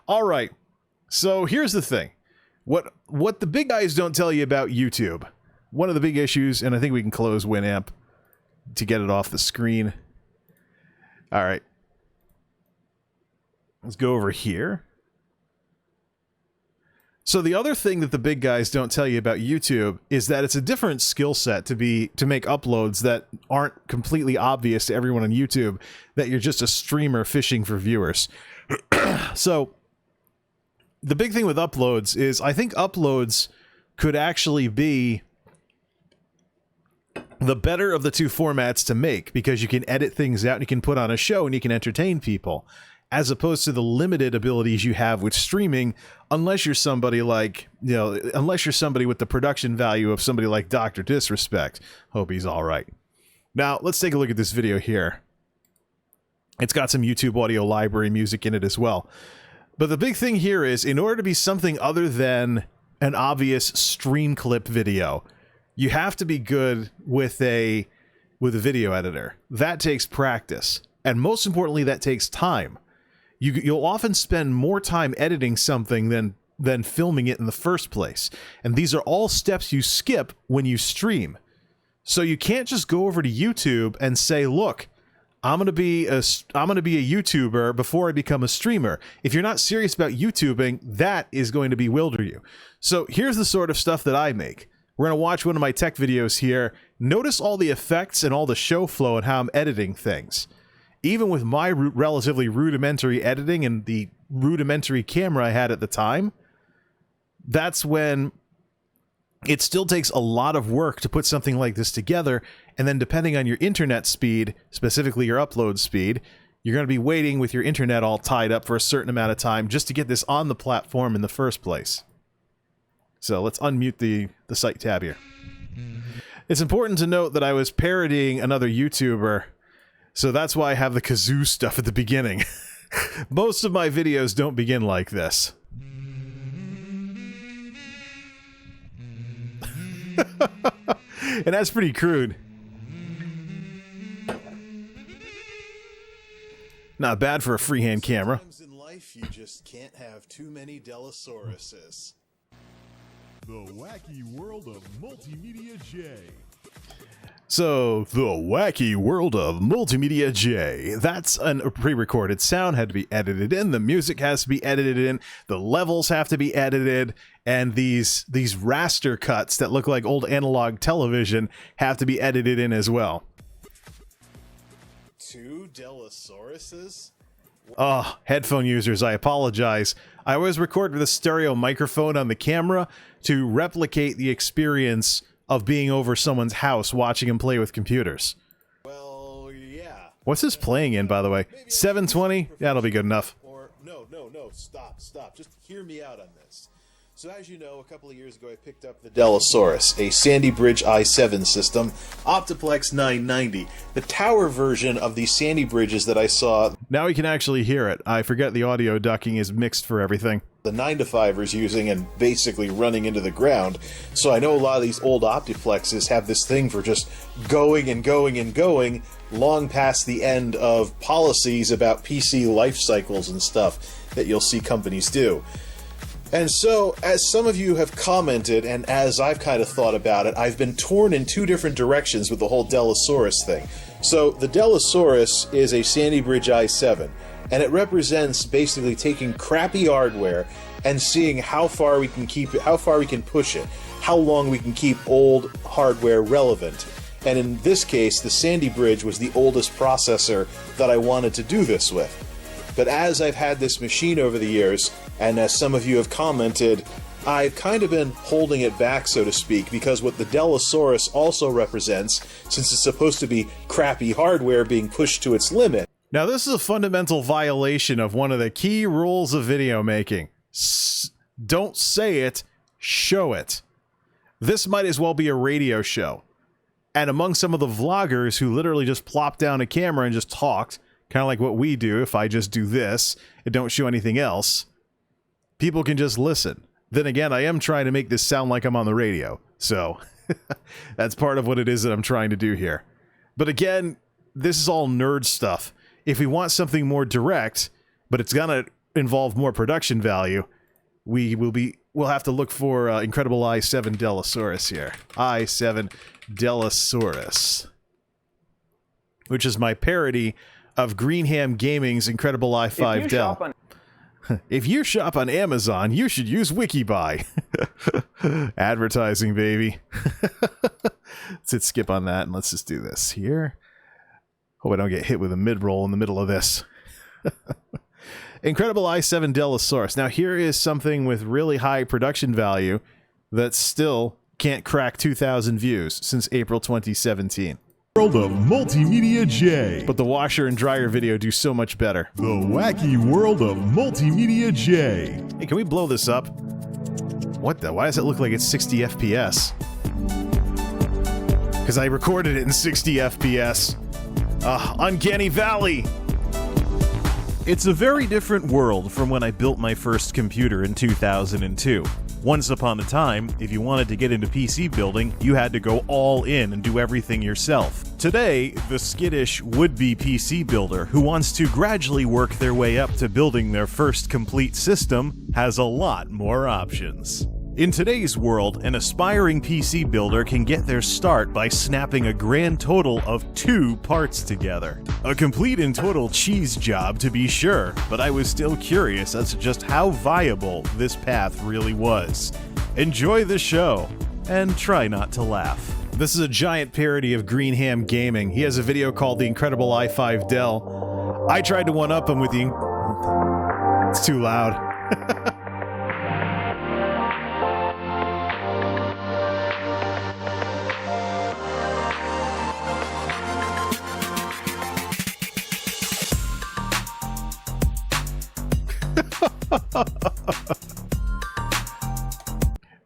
All right. So here's the thing. What the big guys don't tell you about YouTube. One of the big issues, and I think we can close Winamp to get it off the screen. All right. Let's go over here. So the other thing that the big guys don't tell you about YouTube is that it's a different skill set to make uploads that aren't completely obvious to everyone on YouTube, that you're just a streamer fishing for viewers. So the big thing with uploads is I think uploads could actually be the better of the two formats to make, because you can edit things out and you can put on a show and you can entertain people, as opposed to the limited abilities you have with streaming, unless you're somebody like, unless you're somebody with the production value of somebody like Dr. Disrespect. Hope he's all right. Now, let's take a look at this video here. It's got some YouTube audio library music in it as well. But the big thing here is, in order to be something other than an obvious stream clip video, you have to be good with a video editor. That takes practice. And most importantly, that takes time. You'll often spend more time editing something than filming it in the first place. And these are all steps you skip when you stream. So you can't just go over to YouTube and say, look, I'm gonna be a YouTuber before I become a streamer. If you're not serious about YouTubing, that is going to bewilder you. So here's the sort of stuff that I make. We're gonna watch one of my tech videos here. Notice all the effects and all the show flow and how I'm editing things. Even with my relatively rudimentary editing and the rudimentary camera I had at the time, that's when it still takes a lot of work to put something like this together. And then depending on your internet speed, specifically your upload speed, you're going to be waiting with your internet all tied up for a certain amount of time just to get this on the platform in the first place. So let's unmute the site tab here. It's important to note that I was parodying another YouTuber, so that's why I have the kazoo stuff at the beginning. Most of my videos don't begin like this. And that's pretty crude. Not bad for a freehand camera. Sometimes in life you just can't have too many Delosauruses. The wacky world of MultimediaJay. So, the wacky world of MultimediaJay. That's a pre-recorded sound, had to be edited in, the music has to be edited in, the levels have to be edited, and these raster cuts that look like old analog television have to be edited in as well. 2 Delosauruses? Oh, headphone users, I apologize. I always record with a stereo microphone on the camera to replicate the experience of being over someone's house watching him play with computers. Well, yeah. What's this playing in, by the way? 720? That'll be good enough. Or, no, stop. Just hear me out on this. So as you know, a couple of years ago I picked up the Delosaurus, a Sandy Bridge i7 system, Optiplex 990, the tower version of the Sandy Bridges that I saw. Now we can actually hear it. I forget the audio ducking is mixed for everything. The 9-to-5ers using and basically running into the ground. So I know a lot of these old Optiplexes have this thing for just going and going and going long past the end of policies about PC life cycles and stuff that you'll see companies do. And so, as some of you have commented, and as I've kind of thought about it, I've been torn in 2 different directions with the whole Delosaurus thing. So, the Delosaurus is a Sandy Bridge i7, and it represents basically taking crappy hardware and seeing how far we can keep it, how far we can push it, how long we can keep old hardware relevant. And in this case, the Sandy Bridge was the oldest processor that I wanted to do this with. But as I've had this machine over the years, and as some of you have commented, I've kind of been holding it back, so to speak, because what the Delosaurus also represents, since it's supposed to be crappy hardware being pushed to its limit. Now this is a fundamental violation of one of the key rules of video making. Don't say it, show it. This might as well be a radio show. And among some of the vloggers who literally just plopped down a camera and just talked, kind of like what we do if I just do this and don't show anything else, people can just listen. Then again, I am trying to make this sound like I'm on the radio, so that's part of what it is that I'm trying to do here. But again, this is all nerd stuff. If we want something more direct, but it's gonna involve more production value, we'll have to look for Incredible i7 Delosaurus here. i7 Delosaurus, which is my parody of Greenham Gaming's Incredible i5 Dell. If you shop on Amazon, you should use Wikibuy. Advertising, baby. Let's hit skip on that, and let's just do this here. Hope I don't get hit with a mid-roll in the middle of this. Incredible i7 Delosaurus. Now, here is something with really high production value that still can't crack 2,000 views since April 2017. World of MultimediaJay. But the washer and dryer video do so much better. The wacky world of MultimediaJay. Hey, can we blow this up? What the? Why does it look like it's 60 FPS? Because I recorded it in 60 FPS. Uncanny Valley! It's a very different world from when I built my first computer in 2002. Once upon a time, if you wanted to get into PC building, you had to go all in and do everything yourself. Today, the skittish would-be PC builder who wants to gradually work their way up to building their first complete system has a lot more options. In today's world, an aspiring PC builder can get their start by snapping a grand total of 2 parts together. A complete and total cheese job, to be sure, but I was still curious as to just how viable this path really was. Enjoy the show, and try not to laugh. This is a giant parody of Greenham Gaming. He has a video called The Incredible i5 Dell. I tried to one-up him with the... It's too loud.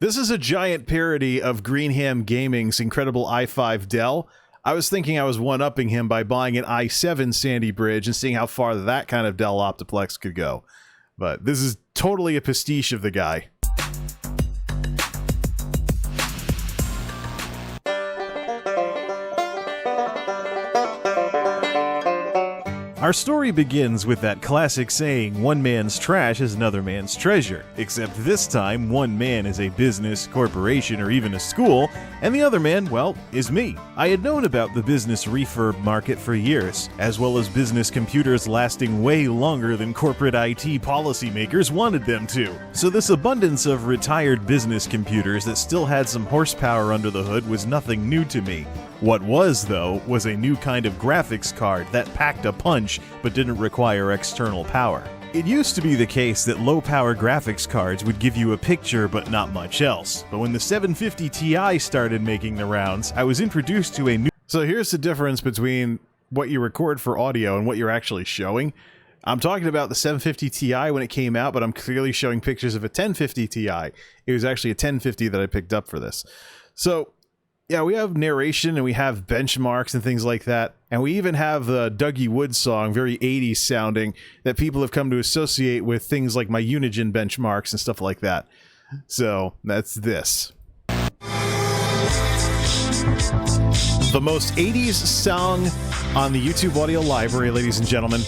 This is a giant parody of Greenham Gaming's Incredible i5 Dell. I was thinking I was one-upping him by buying an i7 Sandy Bridge and seeing how far that kind of Dell Optiplex could go. But this is totally a pastiche of the guy. Our story begins with that classic saying, one man's trash is another man's treasure, except this time one man is a business, corporation, or even a school, and the other man, well, is me. I had known about the business refurb market for years, as well as business computers lasting way longer than corporate IT policymakers wanted them to. So this abundance of retired business computers that still had some horsepower under the hood was nothing new to me. What was, though, was a new kind of graphics card that packed a punch but didn't require external power. It used to be the case that low-power graphics cards would give you a picture but not much else, but when the 750 Ti started making the rounds, I was introduced to a new... So here's the difference between what you record for audio and what you're actually showing. I'm talking about the 750 Ti when it came out, but I'm clearly showing pictures of a 1050 Ti. It was actually a 1050 that I picked up for this. So... yeah, we have narration and we have benchmarks and things like that. And we even have the Dougie Wood song, very 80s sounding, that people have come to associate with things like my Unigen benchmarks and stuff like that. So, that's this. The most 80s song on the YouTube audio library, ladies and gentlemen.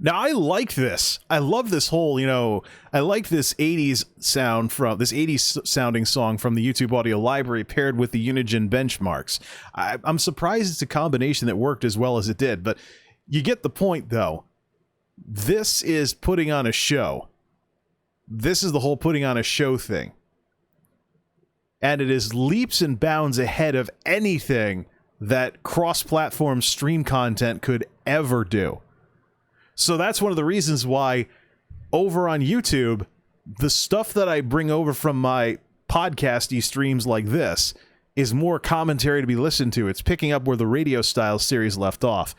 Now, I like this. I love this whole, I like this 80s sound from this 80s sounding song from the YouTube audio library paired with the Unigen benchmarks. I'm surprised it's a combination that worked as well as it did, but you get the point, though. This is putting on a show. This is the whole putting on a show thing. And it is leaps and bounds ahead of anything that cross-platform stream content could ever do. So that's one of the reasons why over on YouTube, the stuff that I bring over from my podcasty streams like this is more commentary to be listened to. It's picking up where the Radio Style series left off.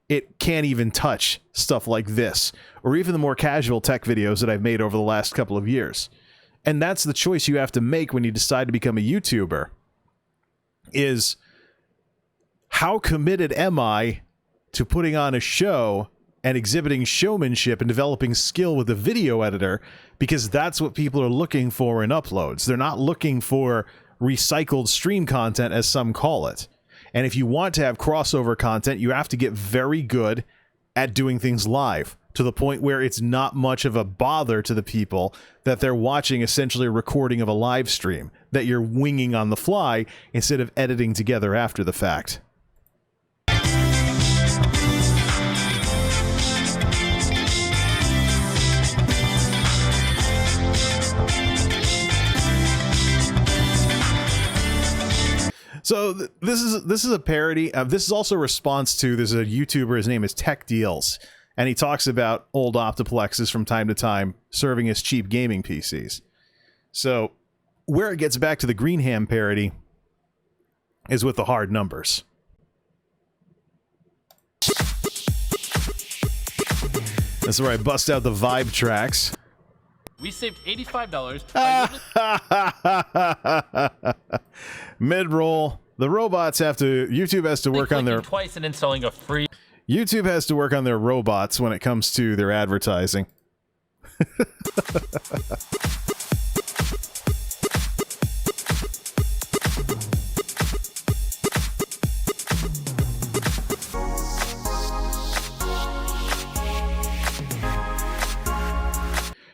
it can't even touch stuff like this, or even the more casual tech videos that I've made over the last couple of years. And that's the choice you have to make when you decide to become a YouTuber, is how committed am I to putting on a show and exhibiting showmanship and developing skill with the video editor, because that's what people are looking for in uploads. They're not looking for recycled stream content, as some call it. And if you want to have crossover content, you have to get very good at doing things live, to the point where it's not much of a bother to the people that they're watching essentially a recording of a live stream that you're winging on the fly instead of editing together after the fact. So this is a parody. This is also a response to, there's a YouTuber, his name is Tech Deals, and he talks about old Optiplexes from time to time serving as cheap gaming PCs. So where it gets back to the Greenham parody is with the hard numbers. That's where I bust out the vibe tracks. We saved $85 by Mid-roll. The robots have to... YouTube has to work on their... twice and installing a free... YouTube has to work on their robots when it comes to their advertising.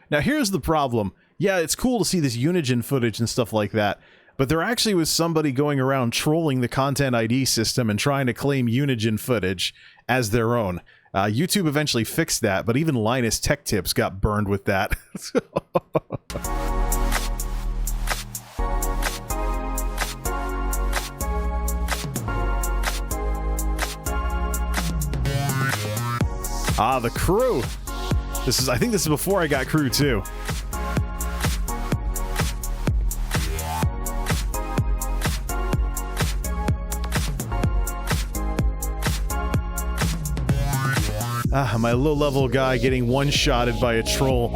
Now, here's the problem. Yeah, it's cool to see this Unigen footage and stuff like that, but there actually was somebody going around trolling the Content ID system and trying to claim Unigen footage as their own. YouTube eventually fixed that, but even Linus Tech Tips got burned with that. The crew. I think this is before I got crew too. My low-level guy getting one-shotted by a troll.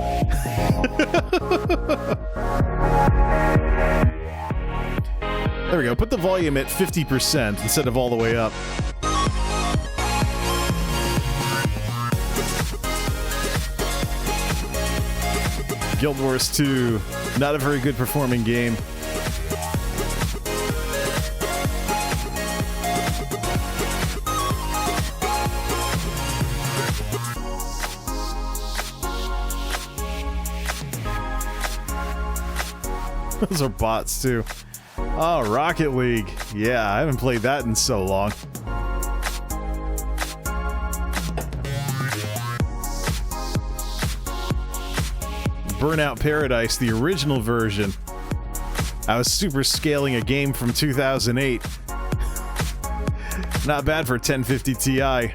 There we go. Put the volume at 50% instead of all the way up. Guild Wars 2, not a very good performing game. Those are bots too. Oh, Rocket League. Yeah, I haven't played that in so long. Burnout Paradise, the original version. I was super scaling a game from 2008. Not bad for 1050 Ti.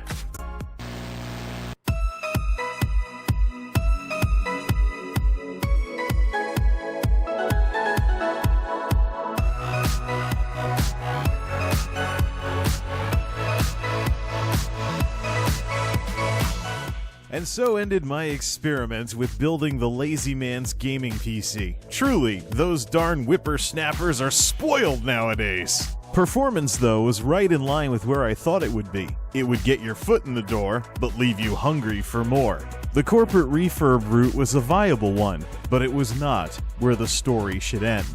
And so ended my experiment with building the lazy man's gaming PC. Truly, those darn whippersnappers are spoiled nowadays. Performance, though, was right in line with where I thought it would be. It would get your foot in the door, but leave you hungry for more. The corporate refurb route was a viable one, but it was not where the story should end.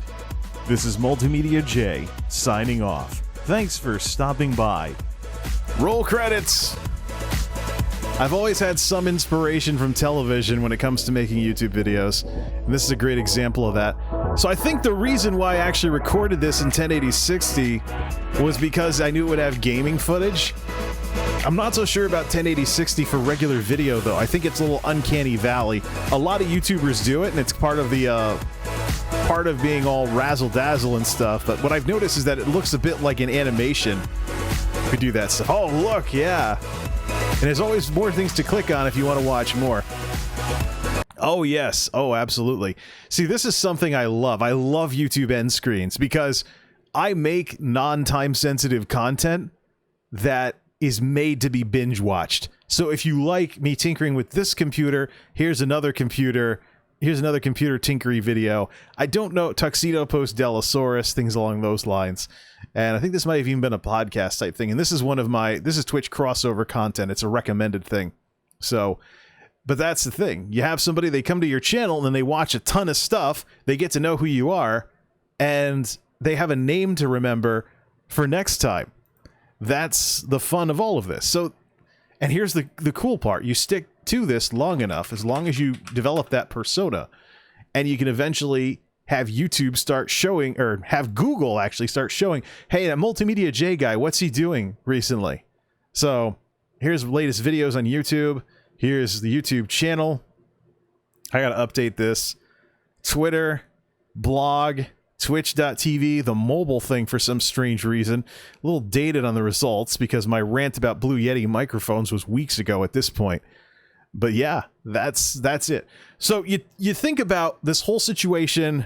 This is MultimediaJay, signing off. Thanks for stopping by. Roll credits! I've always had some inspiration from television when it comes to making YouTube videos, and this is a great example of that. So I think the reason why I actually recorded this in 1080-60 was because I knew it would have gaming footage. I'm not so sure about 1080-60 for regular video, though. I think it's a little uncanny valley. A lot of YouTubers do it, and it's part of the part of being all razzle-dazzle and stuff, but what I've noticed is that it looks a bit like an animation. We do that stuff. Oh, look, yeah. And there's always more things to click on if you want to watch more. Oh, yes. Oh, absolutely. See, this is something I love. I love YouTube end screens because I make non-time sensitive content that is made to be binge watched. So if you like me tinkering with this computer, here's another computer tinkery video. I don't know, Tuxedo Post Delosaurus, things along those lines. And I think this might have even been a podcast type thing. And this is this is Twitch crossover content. It's a recommended thing. So, but that's the thing. You have somebody, they come to your channel and then they watch a ton of stuff. They get to know who you are and they have a name to remember for next time. That's the fun of all of this. So, and here's the cool part. You stick to this long enough, as long as you develop that persona, and you can eventually have YouTube start showing, or have Google actually start showing, hey, that MultimediaJay guy, what's he doing recently? So here's the latest videos on YouTube. Here's the YouTube channel. I gotta update this. Twitter, blog, Twitch.tv, the mobile thing for some strange reason. A little dated on the results because my rant about Blue Yeti microphones was weeks ago at this point. But yeah, that's it. So you think about this whole situation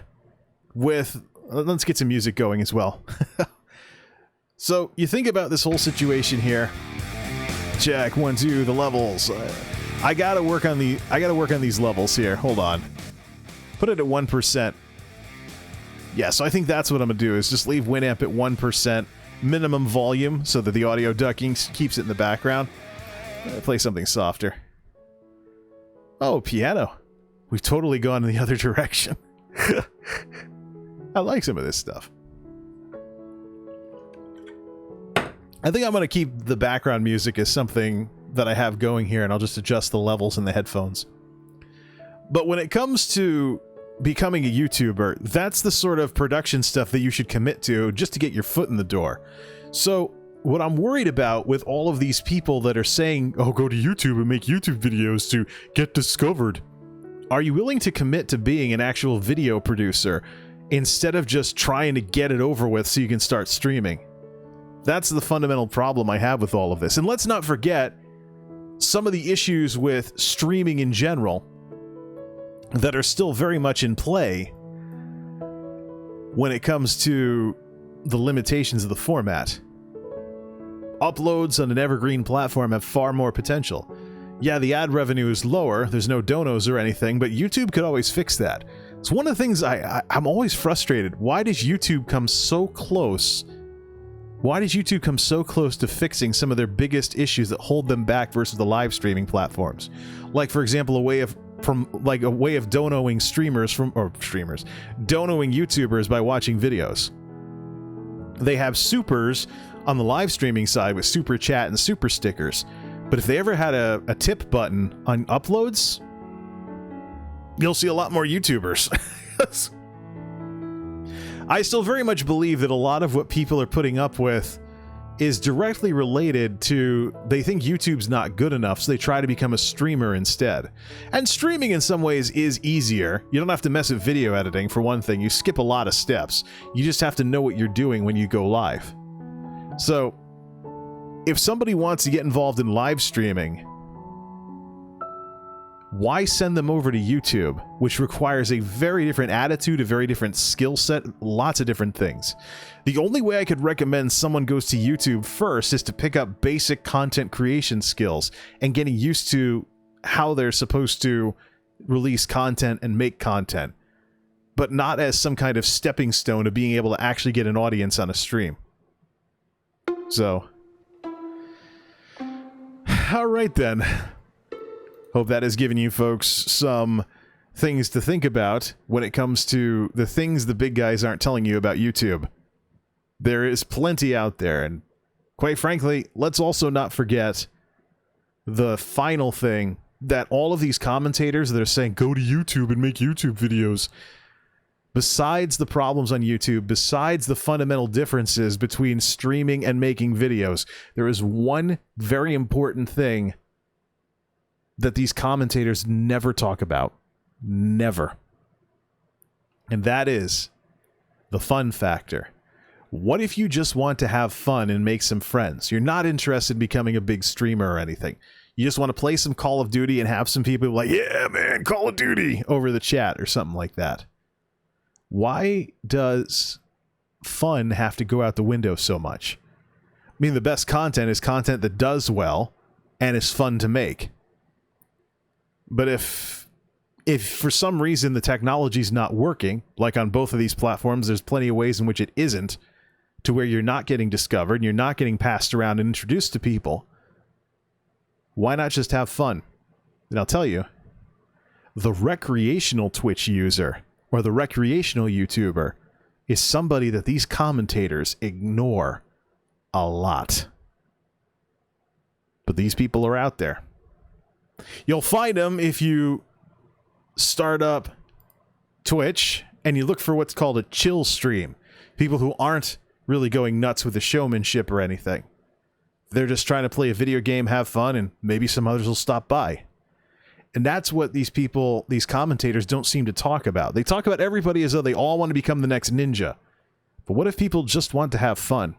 with... Let's get some music going as well. So you think about this whole situation here. Check 1, 2, the levels. I gotta work on these levels here. Hold on. Put it at 1%. Yeah, so I think that's what I'm going to do, is just leave Winamp at 1% minimum volume so that the audio ducking keeps it in the background. Play something softer. Oh, piano. We've totally gone in the other direction. I like some of this stuff. I think I'm going to keep the background music as something that I have going here, and I'll just adjust the levels in the headphones. But when it comes to becoming a YouTuber, that's the sort of production stuff that you should commit to just to get your foot in the door. So what I'm worried about with all of these people that are saying, oh, go to YouTube and make YouTube videos to get discovered. Are you willing to commit to being an actual video producer instead of just trying to get it over with so you can start streaming? That's the fundamental problem I have with all of this. And let's not forget some of the issues with streaming in general that are still very much in play when it comes to the limitations of the format. Uploads on an evergreen platform have far more potential. Yeah, the ad revenue is lower, there's no donos or anything, but YouTube could always fix that. It's one of the things I'm always frustrated. Why does YouTube come so close? Why does YouTube come so close to fixing some of their biggest issues that hold them back versus the live streaming platforms? Like, for example, a way of donoing donoing YouTubers by watching videos. They have supers on the live streaming side with super chat and super stickers, but if they ever had a tip button on uploads, you'll see a lot more YouTubers. I still very much believe that a lot of what people are putting up with is directly related to, they think YouTube's not good enough, so they try to become a streamer instead. And streaming in some ways is easier. You don't have to mess with video editing, for one thing. You skip a lot of steps. You just have to know what you're doing when you go live. So, if somebody wants to get involved in live streaming, why send them over to YouTube, which requires a very different attitude, a very different skill set, lots of different things. The only way I could recommend someone goes to YouTube first is to pick up basic content creation skills and getting used to how they're supposed to release content and make content, but not as some kind of stepping stone to being able to actually get an audience on a stream. So, all right then. Hope that has given you folks some things to think about when it comes to the things the big guys aren't telling you about YouTube. There is plenty out there, and quite frankly, let's also not forget the final thing that all of these commentators that are saying, go to YouTube and make YouTube videos. Besides the problems on YouTube, besides the fundamental differences between streaming and making videos, there is one very important thing that these commentators never talk about. Never. And that is the fun factor. What if you just want to have fun and make some friends? You're not interested in becoming a big streamer or anything. You just want to play some Call of Duty and have some people like, yeah, man, Call of Duty over the chat or something like that. Why does fun have to go out the window so much? mean, the best content is content that does well and is fun to make. But if for some reason the technology's not working, like on both of these platforms, there's plenty of ways in which it isn't, to where you're not getting discovered and you're not getting passed around and introduced to people, why not just have fun? And I'll tell you, the recreational Twitch user or the recreational YouTuber is somebody that these commentators ignore a lot. But these people are out there. You'll find them if you start up Twitch and you look for what's called a chill stream. People who aren't really going nuts with the showmanship or anything. They're just trying to play a video game, have fun, and maybe some others will stop by. And that's what these people, these commentators, don't seem to talk about. They talk about everybody as though they all want to become the next ninja. But what if people just want to have fun?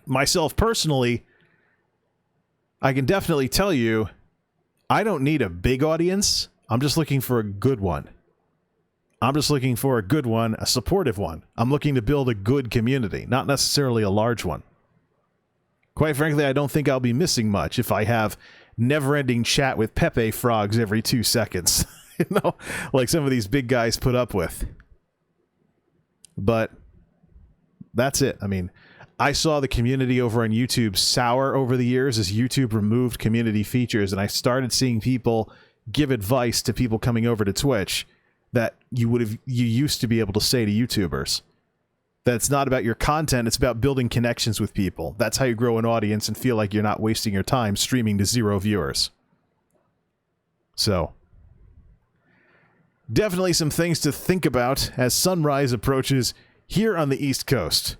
Myself personally, I can definitely tell you, I don't need a big audience. I'm just looking for a good one. I'm just looking for a good one, a supportive one. I'm looking to build a good community, not necessarily a large one. Quite frankly, I don't think I'll be missing much if I have never-ending chat with Pepe frogs every 2 seconds. You know, like some of these big guys put up with. But that's it. I mean, I saw the community over on YouTube sour over the years as YouTube removed community features, and I started seeing people give advice to people coming over to Twitch that you used to be able to say to YouTubers. That it's not about your content, it's about building connections with people. That's how you grow an audience and feel like you're not wasting your time streaming to 0 viewers. So, definitely some things to think about as sunrise approaches here on the East Coast.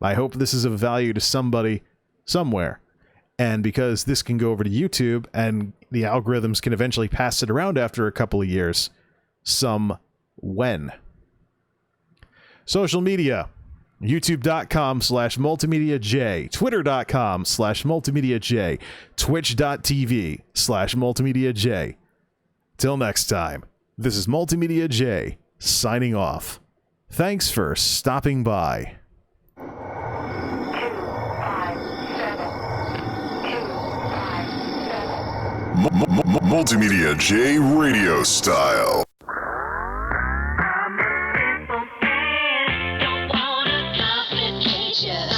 I hope this is of value to somebody somewhere. And because this can go over to YouTube and the algorithms can eventually pass it around after a couple of years, when. Social media. YouTube.com/MultimediaJay, Twitter.com/MultimediaJay, Twitch.tv/MultimediaJay. Till next time, this is MultimediaJay signing off. Thanks for stopping by. MultimediaJay Radio Style. Don't want a complication.